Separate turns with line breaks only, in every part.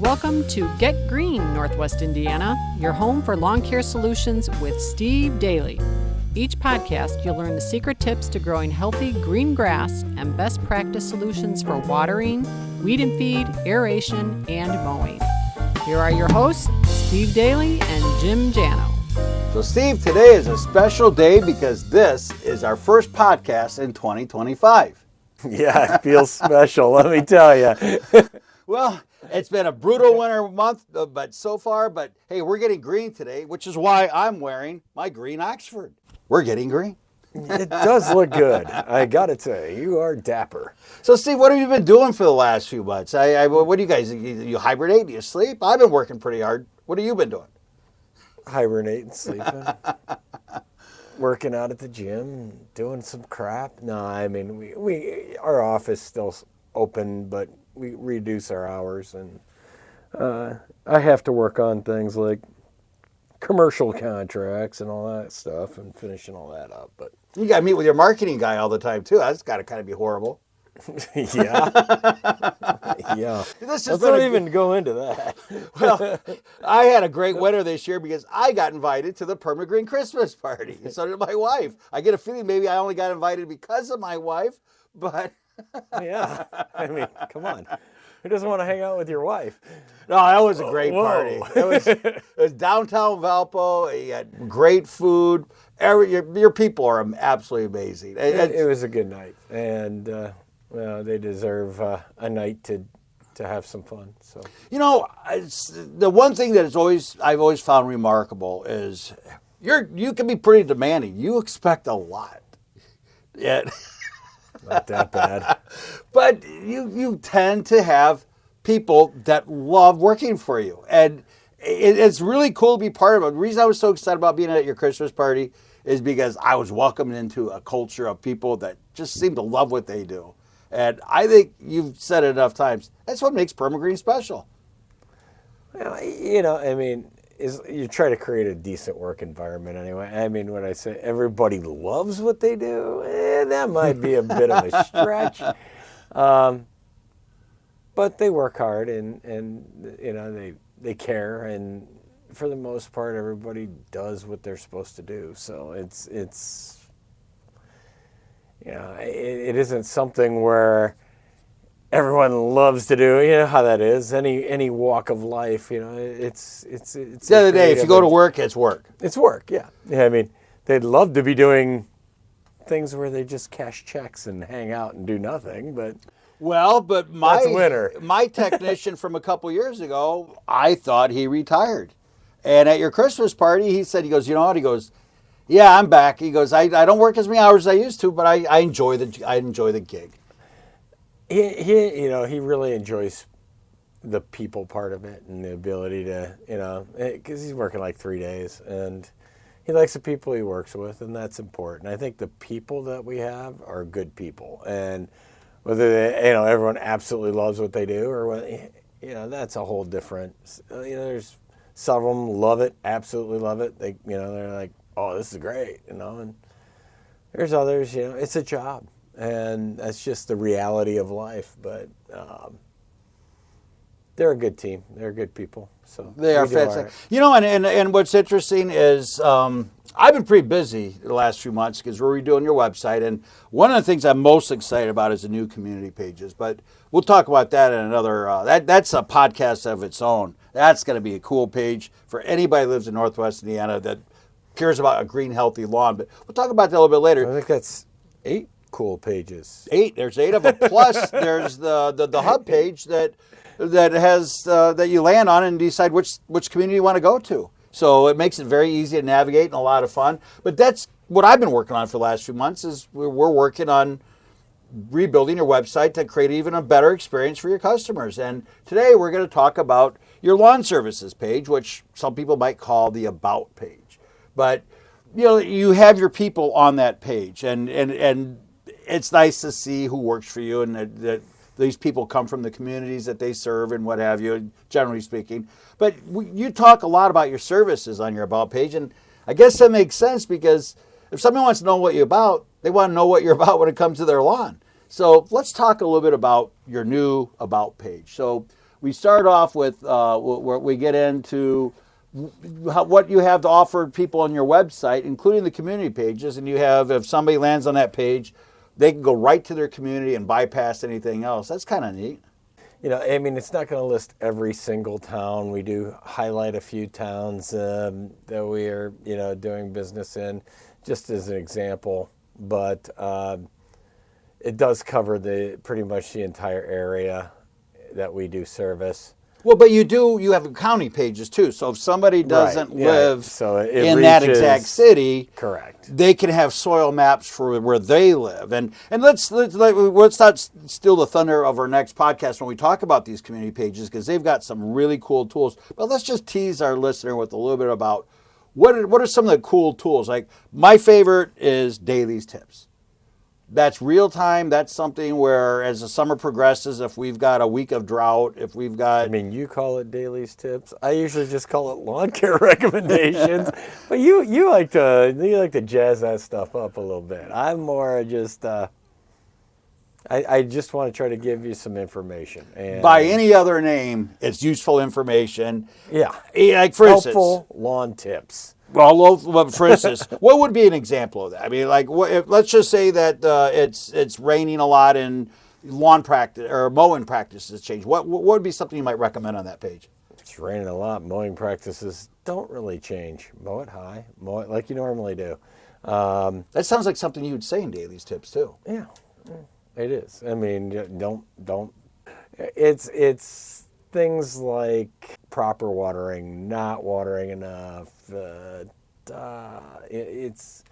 Welcome to Get Green, Northwest Indiana, your home for lawn care solutions with Steve Daly. Each podcast, you'll learn the secret tips to growing healthy green grass and best practice solutions for watering, weed and feed, aeration, and mowing. Here are your hosts, Steve Daly and Jim Jano.
So Steve, today is a special day because this is our first podcast in 2025.
Yeah, it feels special, let me tell you.
Well, it's been a brutal winter month, but hey, we're getting green today, which is why I'm wearing my green Oxford. We're getting green.
It does look good. I got to tell you, you are dapper.
So Steve, what have you been doing for the last few months? What do you guys, you hibernate? Do you sleep? I've been working pretty hard. What have you been doing?
Hibernating, sleeping, working out at the gym, doing some crap. No, I mean, we our office still open, but we reduce our hours, and I have to work on things like commercial contracts and all that stuff and finishing all that up. But
you got to meet with your marketing guy all the time, too. That's got to kind of be horrible.
Yeah. Yeah. Let's not even go into that.
Well, I had a great winter this year because I got invited to the Perma-Green Christmas party. So did my wife. I get a feeling maybe I only got invited because of my wife, but...
Yeah. I mean, come on. Who doesn't want to hang out with your wife?
No, that was a great party. It was downtown Valpo. You had great food. Your people are absolutely amazing.
It was a good night, and they deserve a night to have some fun. So
the one thing that I've always found remarkable is you can be pretty demanding. You expect a lot. Yeah.
Not that bad.
But you tend to have people that love working for you. And it's really cool to be part of it. The reason I was so excited about being at your Christmas party is because I was welcomed into a culture of people that just seem to love what they do. And I think you've said it enough times. That's what makes Perma-Green special.
Well, I mean, you try to create a decent work environment anyway. I mean, when I say everybody loves what they do, that might be a bit of a stretch. But they work hard and they care, and for the most part, everybody does what they're supposed to do. So it isn't something where everyone loves to do. You know how that is. Any walk of life. It's
the other day. If you go to work, it's work.
It's work. Yeah. I mean, they'd love to be doing things where they just cash checks and hang out and do nothing, but.
Well, but
that's winter.
My technician from a couple years ago, I thought he retired. And at your Christmas party, he said, you know what? He goes, yeah, I'm back. He goes, I don't work as many hours as I used to, but I enjoy the gig.
He really enjoys the people part of it and the ability to, because he's working like 3 days, and he likes the people he works with, and that's important. I think the people that we have are good people, and whether everyone absolutely loves what they do or what, that's a whole different. There's some of them love it, absolutely love it. They're like, oh, this is great, and there's others, it's a job. And that's just the reality of life. But they're a good team. They're good people. So
they are fantastic. Right. And what's interesting is I've been pretty busy the last few months because we're redoing your website. And one of the things I'm most excited about is the new community pages. But we'll talk about that in another. That's a podcast of its own. That's going to be a cool page for anybody who lives in Northwest Indiana that cares about a green, healthy lawn. But we'll talk about that a little bit later.
I think that's 8 cool pages.
8. There's 8 of them. Plus, there's the hub page that has that you land on and decide which community you want to go to. So it makes it very easy to navigate and a lot of fun. But that's what I've been working on for the last few months. Is we're working on rebuilding your website to create even a better experience for your customers. And today we're going to talk about your lawn services page, which some people might call the About page. But you have your people on that page, and it's nice to see who works for you and that these people come from the communities that they serve and what have you, generally speaking. But you talk a lot about your services on your About page, and I guess that makes sense because if somebody wants to know what you're about, they want to know what you're about when it comes to their lawn. So let's talk a little bit about your new About page. So we start off with where we get into what you have to offer people on your website, including the community pages. And you have, if somebody lands on that page, they can go right to their community and bypass anything else. That's kind of neat.
I mean, it's not going to list every single town. We do highlight a few towns that we are, doing business in, just as an example. But it does cover pretty much the entire area that we do service.
Well, but you have county pages too. So if somebody doesn't live
so
in that exact city,
correct,
they can have soil maps for where they live. And let's not steal the thunder of our next podcast when we talk about these community pages, because they've got some really cool tools. But let's just tease our listener with a little bit about what are some of the cool tools. Like, my favorite is Daly's Tips. That's real time. That's something where, as the summer progresses, if we've got a week of drought, if we've got...
I mean, you call it Daly's Tips. I usually just call it lawn care recommendations. But you like to jazz that stuff up a little bit. I'm more just... I just want to try to give you some information. And
by any other name, it's useful information.
Yeah.
Like, for
helpful
instance,
lawn tips.
Well, for instance, what would be an example of that? I mean, like, let's just say that it's raining a lot and lawn practice or mowing practices change. What would be something you might recommend on that page?
It's raining a lot. Mowing practices don't really change. Mow it high. Mow it like you normally do.
That sounds like something you would say in Daly's Tips too.
Yeah, it is. I mean, don't. It's things like proper watering, not watering enough. It's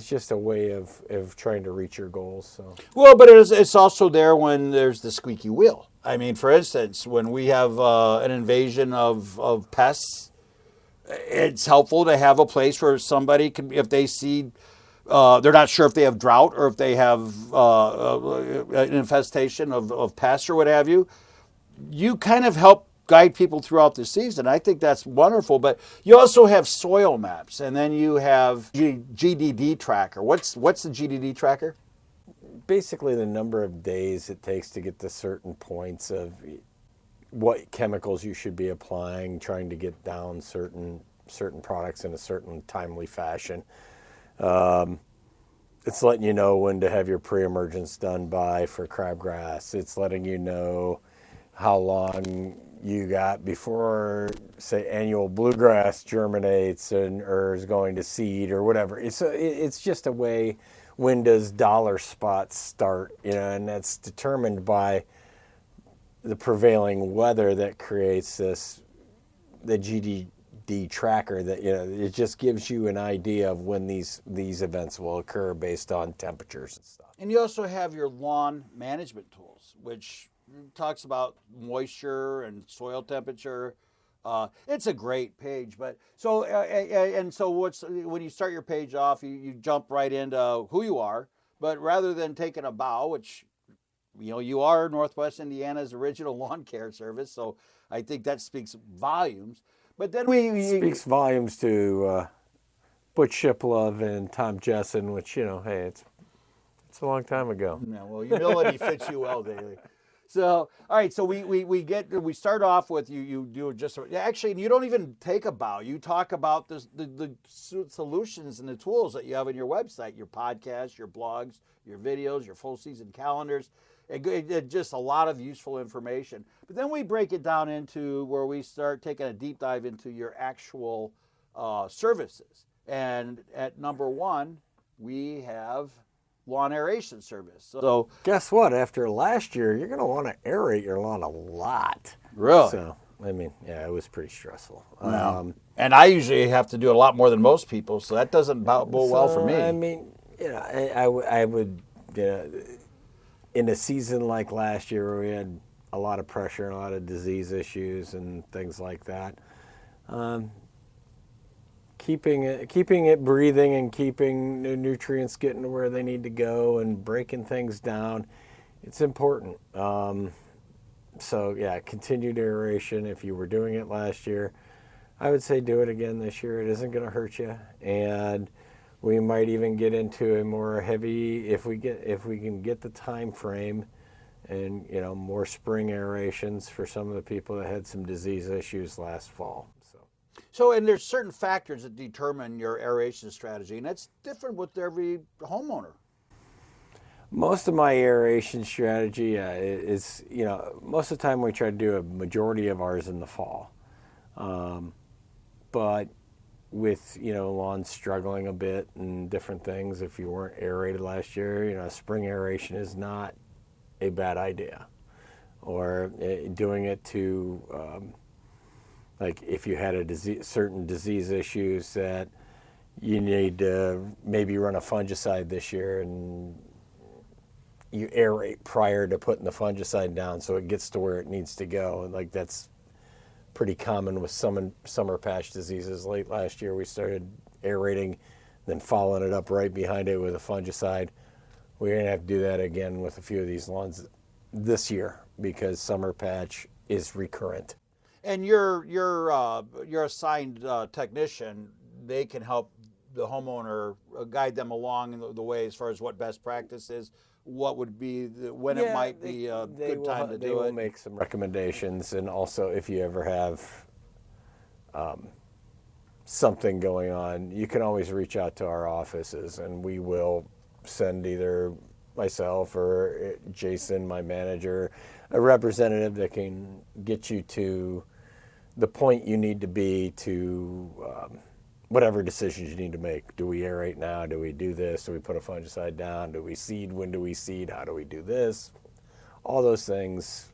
just a way of trying to reach your goals. So. Well,
but it's also there when there's the squeaky wheel. I mean, for instance, when we have an invasion of pests, it's helpful to have a place where somebody can, if they see, they're not sure if they have drought or if they have an infestation of pests or what have you. You kind of help guide people throughout the season. I think that's wonderful. But you also have soil maps, and then you have GDD tracker. What's the GDD tracker?
Basically, the number of days it takes to get to certain points of what chemicals you should be applying, trying to get down certain products in a certain timely fashion. It's letting you know when to have your pre-emergence done by for crabgrass. It's letting you know how long you got before, say, annual bluegrass germinates or is going to seed or whatever. It's just a way, when does dollar spots start, and that's determined by the prevailing weather that creates the GDD tracker that, it just gives you an idea of when these events will occur based on temperatures and stuff.
And you also have your lawn management tools, which talks about moisture and soil temperature. It's a great page, but so when you start your page off, you jump right into who you are, but rather than taking a bow, which you are Northwest Indiana's original lawn care service, so I think that speaks volumes. But then
speaks volumes to Butch Shiplove and Tom Jessen, which hey, it's a long time ago.
Yeah, well, humility fits you well, Daly. So, all right, so we start off with you do just, actually, you don't even take a bow. You talk about the solutions and the tools that you have on your website, your podcasts, your blogs, your videos, your full season calendars. It just a lot of useful information. But then we break it down into where we start taking a deep dive into your actual services. And at number 1, we have lawn aeration service. So
guess what? After last year, you're going to want to aerate your lawn a lot.
Really?
So, I mean, yeah, it was pretty stressful.
And I usually have to do a lot more than most people, so that doesn't bode well for me.
I mean, I would, in a season like last year where we had a lot of pressure and a lot of disease issues and things like that, keeping it breathing and keeping the nutrients getting to where they need to go and breaking things down, it's important. So yeah, continued aeration. If you were doing it last year, I would say do it again this year. It isn't going to hurt you, and we might even get into a more heavy, if we can get the time frame and more spring aerations for some of the people that had some disease issues last fall.
So, and there's certain factors that determine your aeration strategy, and that's different with every homeowner.
Most of my aeration strategy is, most of the time we try to do a majority of ours in the fall. But with, lawns struggling a bit and different things, if you weren't aerated last year, spring aeration is not a bad idea. Or doing it to, like if you had certain disease issues that you need to maybe run a fungicide this year, and you aerate prior to putting the fungicide down so it gets to where it needs to go. And like that's pretty common with summer patch diseases. Late last year we started aerating, then following it up right behind it with a fungicide. We're going to have to do that again with a few of these lawns this year because summer patch is recurrent.
And your assigned technician, they can help the homeowner guide them along the way as far as what best practice is, what would be when it might be a good time to do it.
They will make some recommendations, and also if you ever have something going on, you can always reach out to our offices, and we will send either myself or Jason, my manager, a representative that can get you to the point you need to be to whatever decisions you need to make. Do we aerate now? Do we do this? Do we put a fungicide down? Do we seed? When do we seed? How do we do this? All those things.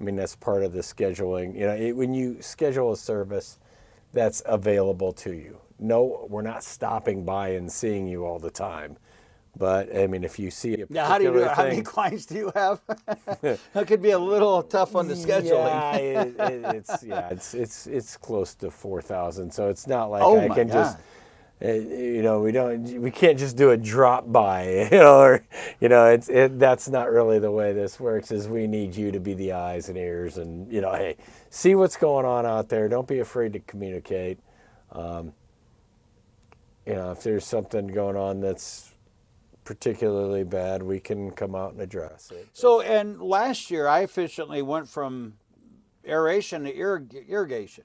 I mean, that's part of the scheduling. When you schedule a service, that's available to you. No, we're not stopping by and seeing you all the time. But I mean, if you see a particular
how do you do it?
thing,
How many clients do you have? That could be a little tough on the scheduling.
It's close to 4,000. So it's not like we can't just do a drop by, that's not really the way this works. Is we need you to be the eyes and ears, and hey, see what's going on out there. Don't be afraid to communicate. If there's something going on that's particularly bad, we can come out and address it.
So, and last year I efficiently went from aeration to irrigation,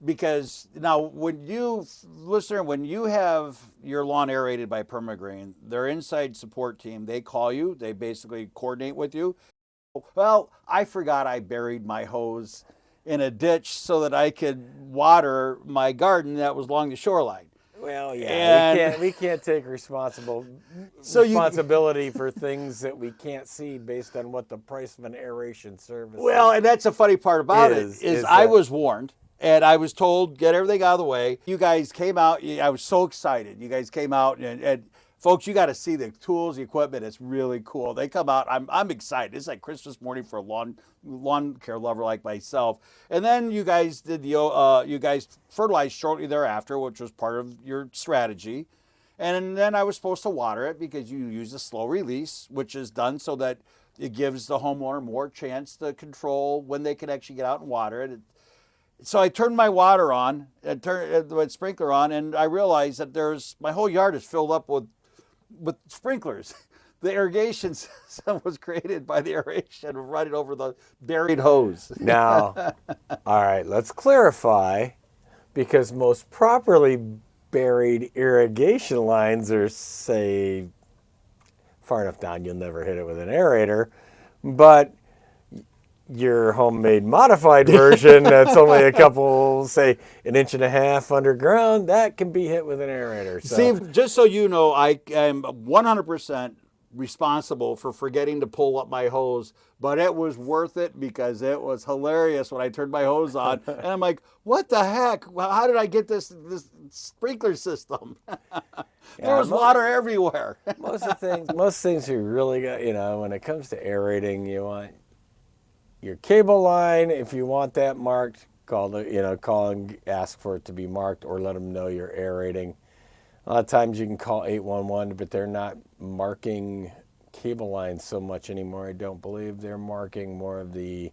because now when you have your lawn aerated by Perma-Green, their inside support team, they call you, they basically coordinate with you. Well, I forgot I buried my hose in a ditch so that I could water my garden that was along the shoreline.
Well, yeah, we can't take responsibility for things that we can't see based on what the price of an aeration service is.
Well, and that's the funny part about it is I was warned, and I was told, get everything out of the way. You guys came out. I was so excited. You guys came out, and folks, you got to see the tools, the equipment. It's really cool. They come out. I'm excited. It's like Christmas morning for a lawn care lover like myself. And then you guys did you guys fertilized shortly thereafter, which was part of your strategy. And then I was supposed to water it because you use a slow release, which is done so that it gives the homeowner more chance to control when they can actually get out and water it. So I turned my water on and turned the sprinkler on, and I realized that my whole yard is filled up with sprinklers. The irrigation system was created by the aeration running over the buried hose.
Now, all right, let's clarify, because most properly buried irrigation lines are, say, far enough down you'll never hit it with an aerator, but your homemade modified version that's only a couple, say, 1.5 inches underground, that can be hit with an aerator. So.
See, just so you know, I am 100% responsible for forgetting to pull up my hose, but it was worth it because it was hilarious when I turned my hose on, and I'm like, what the heck? How did I get this sprinkler system? There was water everywhere.
most things you really got, when it comes to aerating, you want your cable line. If you want that marked, call and ask for it to be marked, or let them know you're aerating. A lot of times you can call 811, but they're not marking cable lines so much anymore. I don't believe they're marking more of the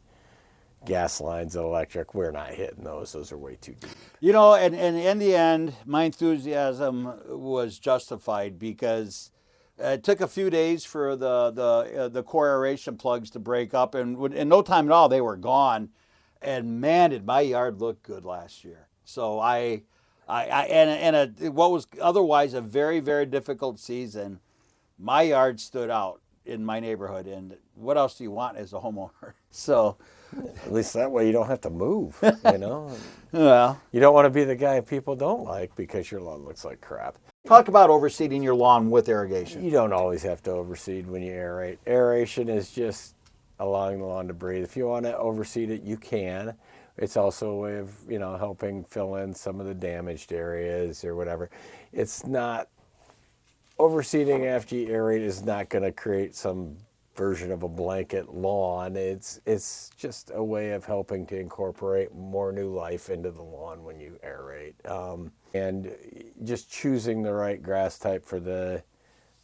gas lines, electric. We're not hitting those. Those are way too deep.
And in the end, my enthusiasm was justified because It took a few days for the core aeration plugs to break up, and in no time at all they were gone. And man, did my yard look good last year. So what was otherwise a very, very difficult season, my yard stood out in my neighborhood. And what else do you want as a homeowner? So,
at least that way you don't have to move,
Well,
You don't want to be the guy people don't like because your lawn looks like crap.
talk about overseeding your lawn with irrigation.
You don't always have to overseed when you aerate. Aeration is just allowing the lawn to breathe. If you want to overseed it, you can. It's also a way of, helping fill in some of the damaged areas or whatever. It's not, overseeding after you aerate is not going to create some version of a blanket lawn. It's just a way of helping to incorporate more new life into the lawn when you aerate. And just choosing the right grass type for the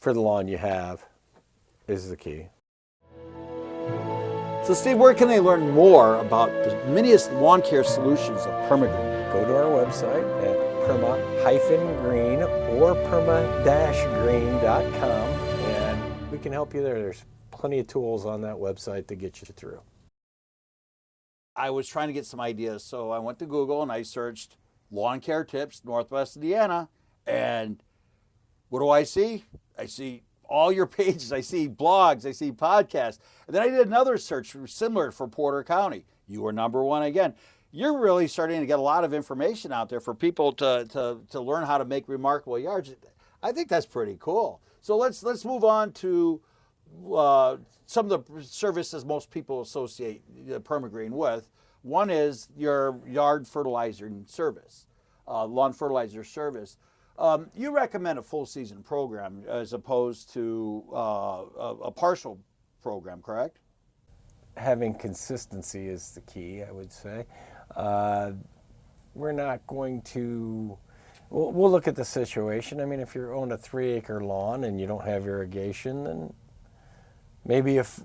lawn you have is the key.
So Steve, where can they learn more about the miniest lawn care solutions of Perma-Green?
Go to our website at perma-green or perma-green.com and we can help you there. There's plenty of tools on that website to get you through.
I was trying to get some ideas, so I went to Google and I searched lawn care tips, Northwest Indiana, and what do I see? I see all your pages, I see blogs, I see podcasts. And then I did another search similar for Porter County. You were number one again. You're really starting to get a lot of information out there for people to learn how to make remarkable yards. I think that's pretty cool. So let's move on to some of the services most people associate Perma-Green with. One is your yard fertilizer service, lawn fertilizer service. You recommend a full season program as opposed to a partial program, correct?
Having consistency is the key, I would say. We're not going to, we'll look at the situation. I mean, if you own a 3-acre lawn and you don't have irrigation, then maybe if,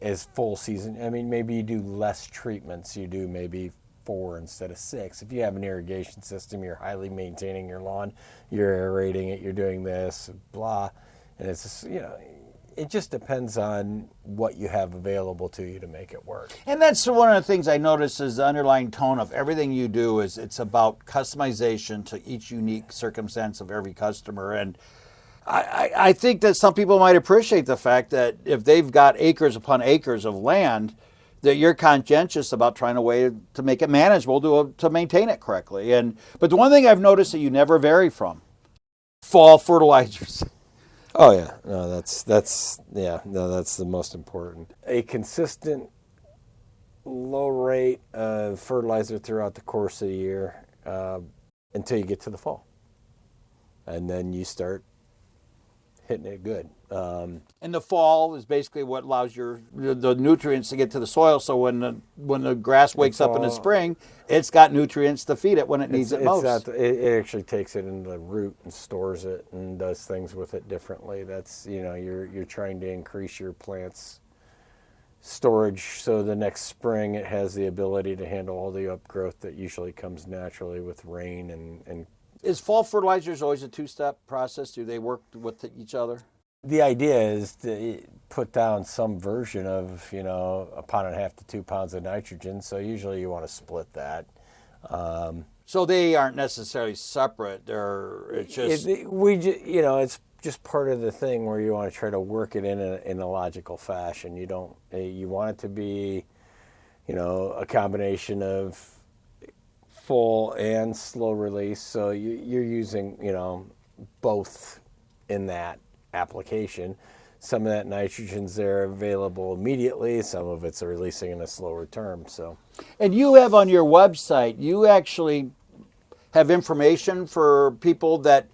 as full season, maybe you do less treatments. You do maybe 4 instead of 6. If you have an irrigation system, you're highly maintaining your lawn, you're aerating it, you're doing this, blah. And it's just, it just depends on what you have available to you to make it work.
And that's one of the things I notice is the underlying tone of everything you do is it's about customization to each unique circumstance of every customer. And I think that some people might appreciate the fact that if they've got acres upon acres of land, that you're conscientious about trying a way to make it manageable to maintain it correctly. But the one thing I've noticed that you never vary from, fall fertilizers.
Oh yeah, no, that's the most important. A consistent low rate of fertilizer throughout the course of the year until you get to the fall, and then you start hitting it good.
And the fall is basically what allows the nutrients to get to the soil. So when the grass wakes up in the spring, it's got nutrients to feed it when it needs it most.
It actually takes it in the root and stores it and does things with it differently. That's you're trying to increase your plant's storage so the next spring it has the ability to handle all the upgrowth that usually comes naturally with rain and.
Is fall fertilizers always a two-step process? Do they work with each other?
The idea is to put down some version of, 1.5 pounds to 2 pounds of nitrogen. So usually you want to split that.
So they aren't necessarily separate. It's just
it's just part of the thing where you want to try to work it in a logical fashion. You want it to be, a combination of full and slow release, so you're using both in that application. Some of that nitrogen's there available immediately, some of it's releasing in a slower term. So,
and you have on your website, you actually have information for people that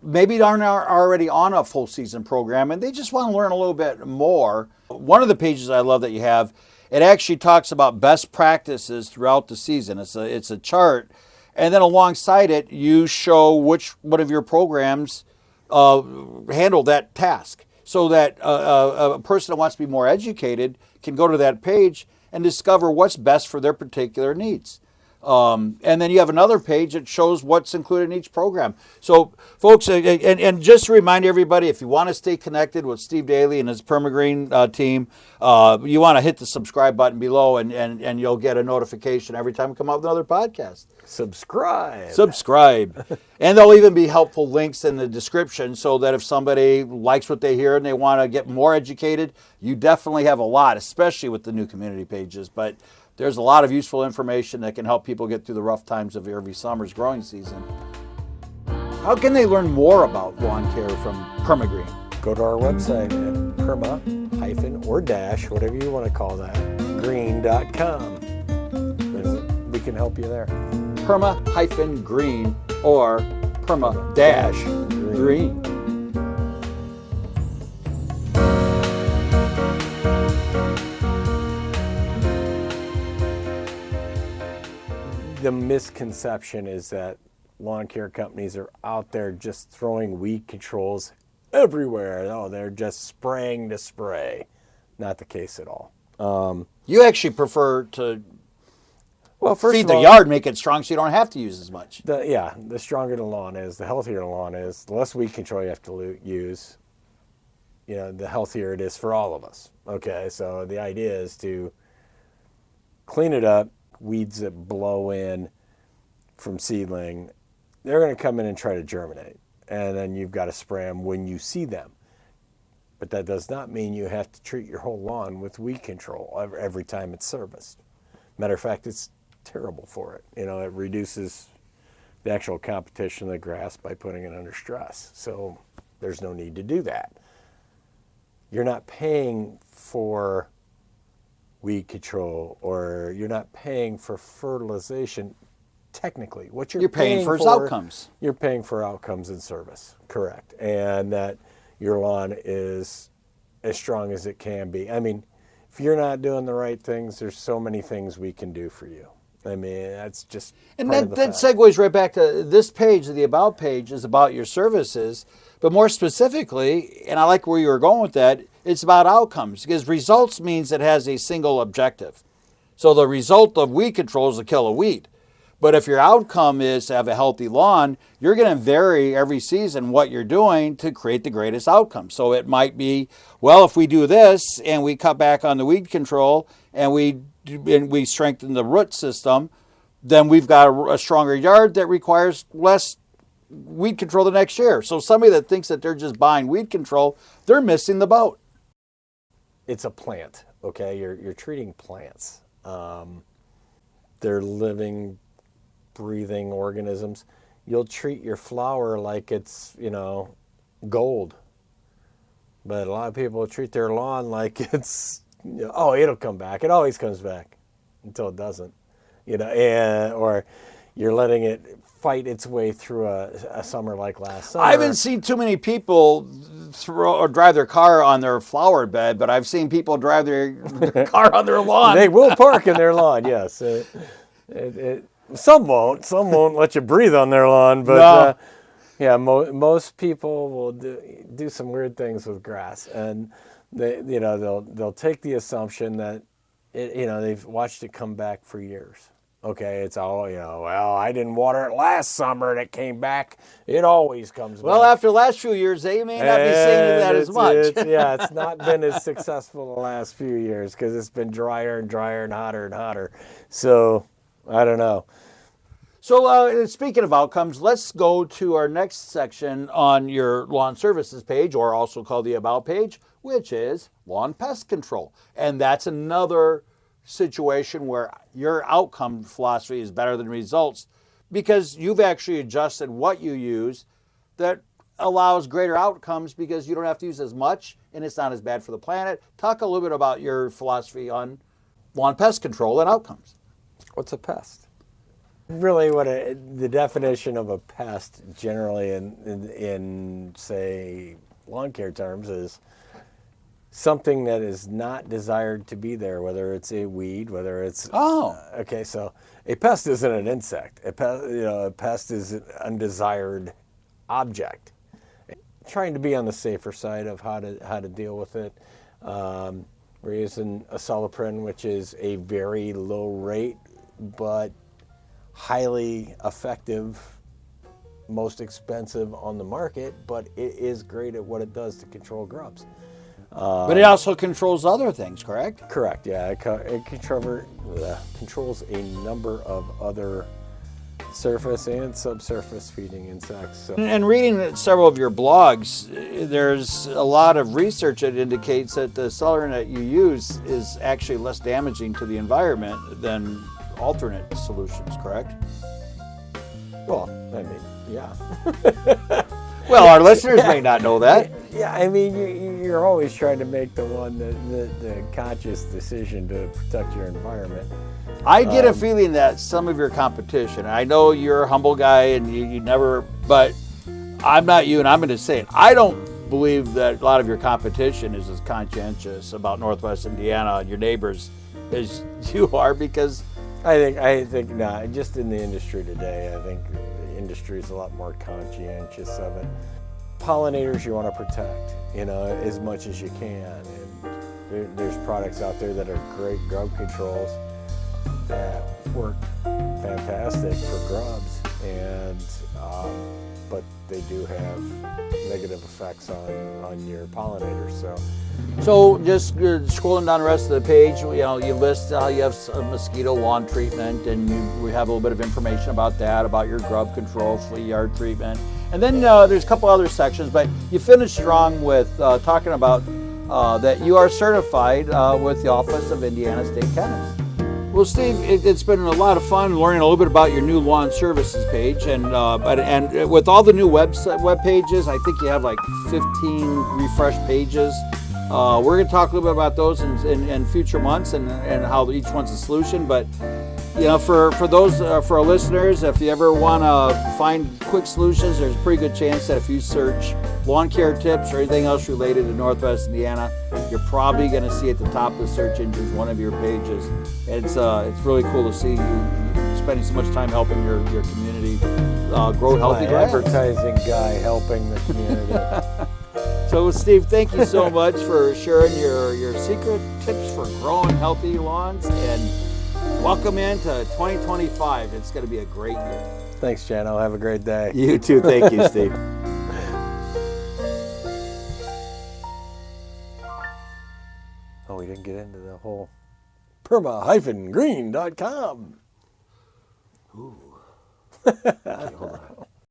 maybe aren't already on a full season program and they just want to learn a little bit more. One of the pages I love that you have, it actually talks about best practices throughout the season. It's a chart. And then alongside it, you show which one of your programs handle that task so that a person that wants to be more educated can go to that page and discover what's best for their particular needs. And then you have another page that shows what's included in each program. So, folks, and just to remind everybody, if you want to stay connected with Steve Daly and his Perma-Green team, you want to hit the subscribe button below, and you'll get a notification every time we come out with another podcast. Subscribe. And there'll even be helpful links in the description so that if somebody likes what they hear and they want to get more educated, you definitely have a lot, especially with the new community pages. But there's a lot of useful information that can help people get through the rough times of every summer's growing season. How can they learn more about lawn care from Perma-Green?
Go to our website at perma- whatever you want to call that, green.com. And we can help you there.
Perma-Green or Perma-Green.
The misconception is that lawn care companies are out there just throwing weed controls everywhere. Oh, they're just spraying to spray. Not the case at all.
You actually prefer to
First
feed
of
the
all,
yard, make it strong so you don't have to use as much.
The stronger the lawn is, the healthier the lawn is, the less weed control you have to use, the healthier it is for all of us. Okay, so the idea is to clean it up. Weeds that blow in from seedling, they're going to come in and try to germinate. And then you've got to spray them when you see them. But that does not mean you have to treat your whole lawn with weed control every time it's serviced. Matter of fact, it's terrible for it. It reduces the actual competition of the grass by putting it under stress. So there's no need to do that. You're not paying for weed control, or you're not paying for fertilization. Technically, what you're
paying for is outcomes.
You're paying for outcomes and service, correct? And that your lawn is as strong as it can be. I mean, if you're not doing the right things, there's so many things we can do for you. I mean, that's just
and
part of the
that
fact.
segues right back to this page. The About page is about your services, but more specifically, and I like where you were going with that, it's about outcomes, because results means it has a single objective. So the result of weed control is to kill a weed. But if your outcome is to have a healthy lawn, you're going to vary every season what you're doing to create the greatest outcome. So it might be, well, if we do this and we cut back on the weed control and we strengthen the root system, then we've got a stronger yard that requires less weed control the next year. So somebody that thinks that they're just buying weed control, they're missing the boat.
It's a plant, okay? You're treating plants. They're living, breathing organisms. You'll treat your flower like it's, gold. But a lot of people treat their lawn like it's, it'll come back. It always comes back until it doesn't, or you're letting it fight its way through a summer like last summer.
I haven't seen too many people drive their car on their flower bed, but I've seen people drive their car on their lawn.
They will park in their lawn, yes. Some won't. Some won't let you breathe on their lawn, but most people will do some weird things with grass, and they'll take the assumption that they've watched it come back for years. Okay, it's all, well, I didn't water it last summer and it came back. It always comes back.
Well, after the last few years, they may not be saying that as much.
It's not been as successful the last few years because it's been drier and drier and hotter. So, I don't know.
So, speaking of outcomes, let's go to our next section on your lawn services page, or also called the About page, which is lawn pest control. And that's another situation where your outcome philosophy is better than results, because you've actually adjusted what you use that allows greater outcomes because you don't have to use as much and it's not as bad for the planet. Talk a little bit about your philosophy on lawn pest control and outcomes.
What's a pest? Really, the definition of a pest generally in say lawn care terms is something that is not desired to be there, whether it's a weed, whether it's... Okay, so a pest isn't an insect. A pest is an undesired object. Trying to be on the safer side of how to deal with it. We're using acetylprin, which is a very low rate, but highly effective, most expensive on the market, but it is great at what it does to control grubs.
But it also controls other things, correct?
Correct, yeah. It controls a number of other surface and subsurface feeding insects. So.
And reading several of your blogs, there's a lot of research that indicates that the celery that you use is actually less damaging to the environment than alternate solutions, correct?
Well, I mean, yeah.
Well, our listeners may not know that.
Yeah, I mean, you're always trying to make the conscious decision to protect your environment.
I get a feeling that some of your competition, I know you're a humble guy and you never, but I'm not you, and I'm going to say it. I don't believe that a lot of your competition is as conscientious about Northwest Indiana and your neighbors as you are, because
I think not. Just in the industry today, I think the industry is a lot more conscientious of it. Pollinators you want to protect, as much as you can. And there's products out there that are great grub controls that work fantastic for grubs, but they do have negative effects on your pollinators.
So just scrolling down the rest of the page, you list how you have a mosquito lawn treatment, and we have a little bit of information about that, about your grub control, flea yard treatment. And then there's a couple other sections, but you finish strong with talking about that you are certified with the Office of Indiana State Chemist. Well, Steve, it's been a lot of fun learning a little bit about your new lawn services page, and with all the new web pages, I think you have like 15 refreshed pages. We're going to talk a little bit about those in future months and how each one's a solution. But for our listeners, if you ever want to find quick solutions, there's a pretty good chance that if you search lawn care tips or anything else related to Northwest Indiana, you're probably going to see at the top of the search engines one of your pages. It's really cool to see you spending so much time helping your community grow healthy grass.
Advertising guy helping the community.
So, Steve, thank you so much for sharing your secret tips for growing healthy lawns, and welcome into 2025. It's going to be a great year.
Thanks, Jano. Have a great day.
You too. Thank you, Steve.
Oh, we didn't get into the whole Perma-Green.com.
Ooh. Okay, hold on.